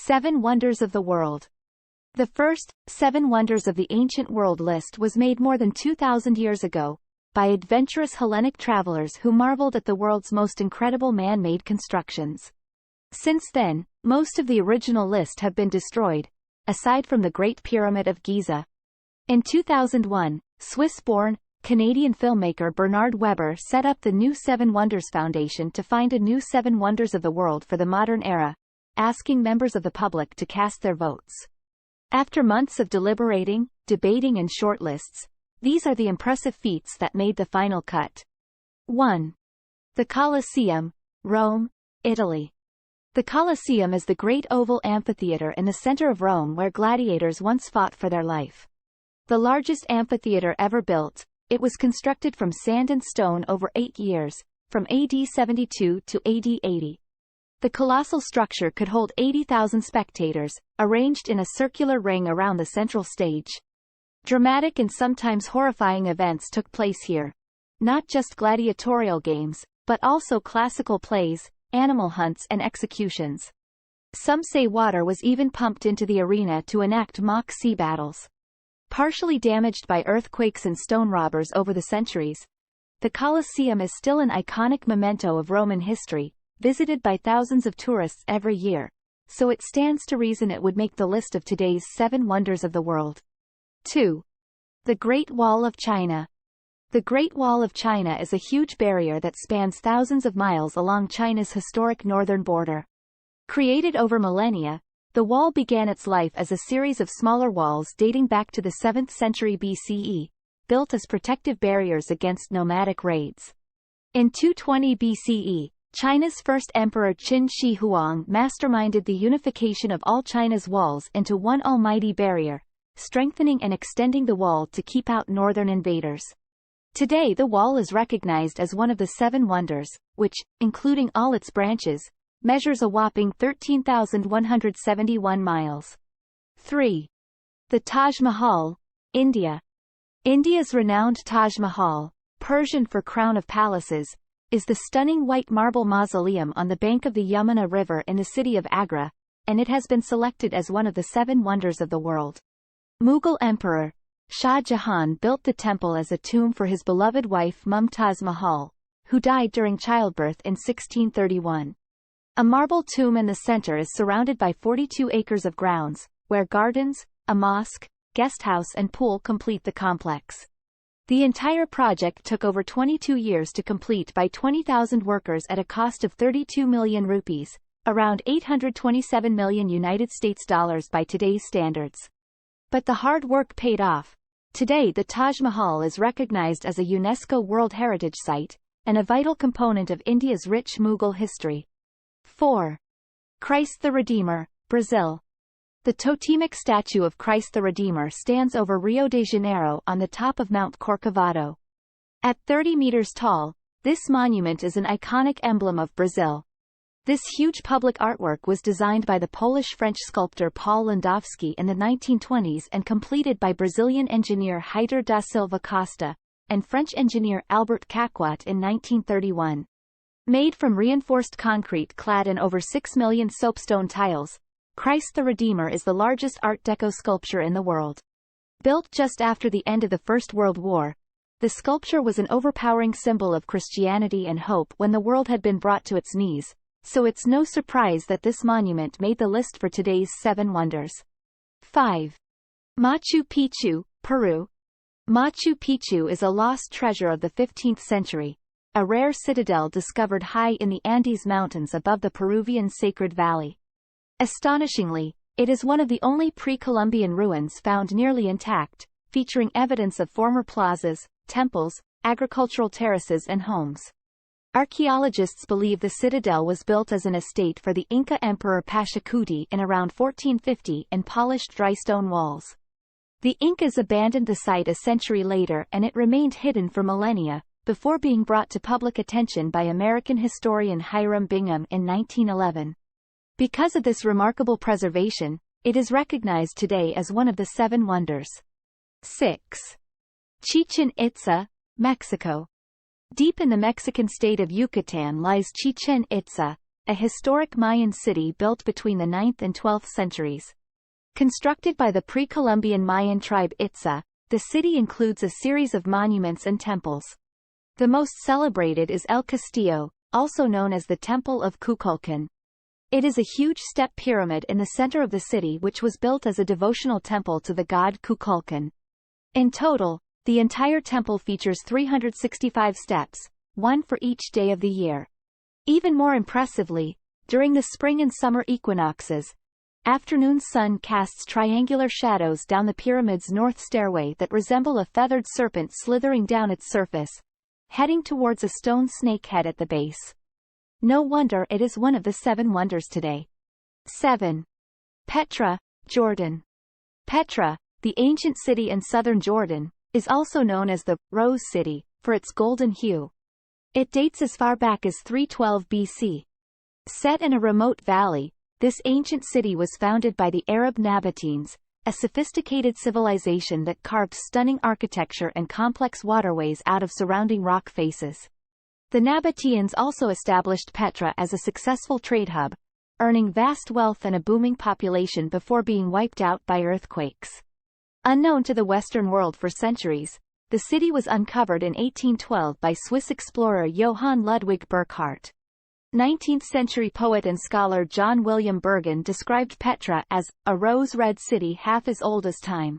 7 Wonders of the World. The first, 7 Wonders of the Ancient World list was made more than 2,000 years ago, by adventurous Hellenic travelers who marveled at the world's most incredible man-made constructions. Since then, most of the original list have been destroyed, aside from the Great Pyramid of Giza. In 2001, Swiss-born, Canadian filmmaker Bernard Weber set up the new 7 Wonders Foundation to find a new 7 Wonders of the World for the modern era, asking members of the public to cast their votes. After months of deliberating, debating and shortlists, these are the impressive feats that made the final cut. 1. The Coliseum, Rome, Italy. The Coliseum is the great oval amphitheater in the center of Rome where gladiators once fought for their life. The largest amphitheater ever built, it was constructed from sand and stone over 8 years, from AD 72 to AD 80. The colossal structure could hold 80,000 spectators, arranged in a circular ring around the central stage. Dramatic and sometimes horrifying events took place here. Not just gladiatorial games, but also classical plays, animal hunts and executions. Some say water was even pumped into the arena to enact mock sea battles. Partially damaged by earthquakes and stone robbers over the centuries, the Colosseum is still an iconic memento of Roman history, visited by thousands of tourists every year, so it stands to reason it would make the list of today's 7 Wonders of the World. 2. The Great Wall of China. The Great Wall of China is a huge barrier that spans thousands of miles along China's historic northern border. Created over millennia, the wall began its life as a series of smaller walls dating back to the 7th century BCE, built as protective barriers against nomadic raids. In 220 BCE, China's first emperor Qin Shi Huang masterminded the unification of all China's walls into one almighty barrier, strengthening and extending the wall to keep out northern invaders. Today the wall is recognized as one of the 7 Wonders, which, including all its branches, measures a whopping 13,171 miles. 3. The Taj Mahal, India. India's renowned Taj Mahal, Persian for Crown of Palaces, is the stunning white marble mausoleum on the bank of the Yamuna River in the city of Agra, and it has been selected as one of the 7 Wonders of the World. Mughal Emperor Shah Jahan built the temple as a tomb for his beloved wife Mumtaz Mahal, who died during childbirth in 1631. A marble tomb in the center is surrounded by 42 acres of grounds, where gardens, a mosque, guest house and pool complete the complex. The entire project took over 22 years to complete by 20,000 workers at a cost of 32 million rupees, around $827 million United States dollars by today's standards. But the hard work paid off. Today the Taj Mahal is recognized as a UNESCO World Heritage Site, and a vital component of India's rich Mughal history. 4. Christ the Redeemer, Brazil. The totemic statue of Christ the Redeemer stands over Rio de Janeiro on the top of Mount Corcovado. At 30 meters tall, this monument is an iconic emblem of Brazil. This huge public artwork was designed by the Polish-French sculptor Paul Landowski in the 1920s and completed by Brazilian engineer Heitor da Silva Costa, and French engineer Albert Caquot in 1931. Made from reinforced concrete clad in over 6 million soapstone tiles, Christ the Redeemer is the largest Art Deco sculpture in the world. Built just after the end of the First World War, the sculpture was an overpowering symbol of Christianity and hope when the world had been brought to its knees, so it's no surprise that this monument made the list for today's 7 Wonders. 5. Machu Picchu, Peru. Machu Picchu is a lost treasure of the 15th century, a rare citadel discovered high in the Andes Mountains above the Peruvian Sacred Valley. Astonishingly, it is one of the only pre-Columbian ruins found nearly intact, featuring evidence of former plazas, temples, agricultural terraces and homes. Archaeologists believe the citadel was built as an estate for the Inca Emperor Pachacuti in around 1450 and polished dry stone walls. The Incas abandoned the site a century later and it remained hidden for millennia, before being brought to public attention by American historian Hiram Bingham in 1911. Because of this remarkable preservation, it is recognized today as one of the 7 Wonders. 6. Chichen Itza, Mexico. Deep in the Mexican state of Yucatan lies Chichen Itza, a historic Mayan city built between the 9th and 12th centuries. Constructed by the pre-Columbian Mayan tribe Itza, the city includes a series of monuments and temples. The most celebrated is El Castillo, also known as the Temple of Kukulkan. It is a huge step pyramid in the center of the city which was built as a devotional temple to the god Kukulkan. In total, the entire temple features 365 steps, one for each day of the year. Even more impressively, during the spring and summer equinoxes, afternoon sun casts triangular shadows down the pyramid's north stairway that resemble a feathered serpent slithering down its surface, heading towards a stone snake head at the base. No wonder it is one of the 7 wonders today. 7. Petra, Jordan. Petra, the ancient city in southern Jordan, is also known as the Rose City, for its golden hue. It dates as far back as 312 BC. Set in a remote valley, this ancient city was founded by the Arab Nabateans, a sophisticated civilization that carved stunning architecture and complex waterways out of surrounding rock faces. The Nabateans also established Petra as a successful trade hub, earning vast wealth and a booming population before being wiped out by earthquakes. Unknown to the Western world for centuries, the city was uncovered in 1812 by Swiss explorer Johann Ludwig Burckhardt. 19th-century poet and scholar John William Bergen described Petra as a rose-red city half as old as time.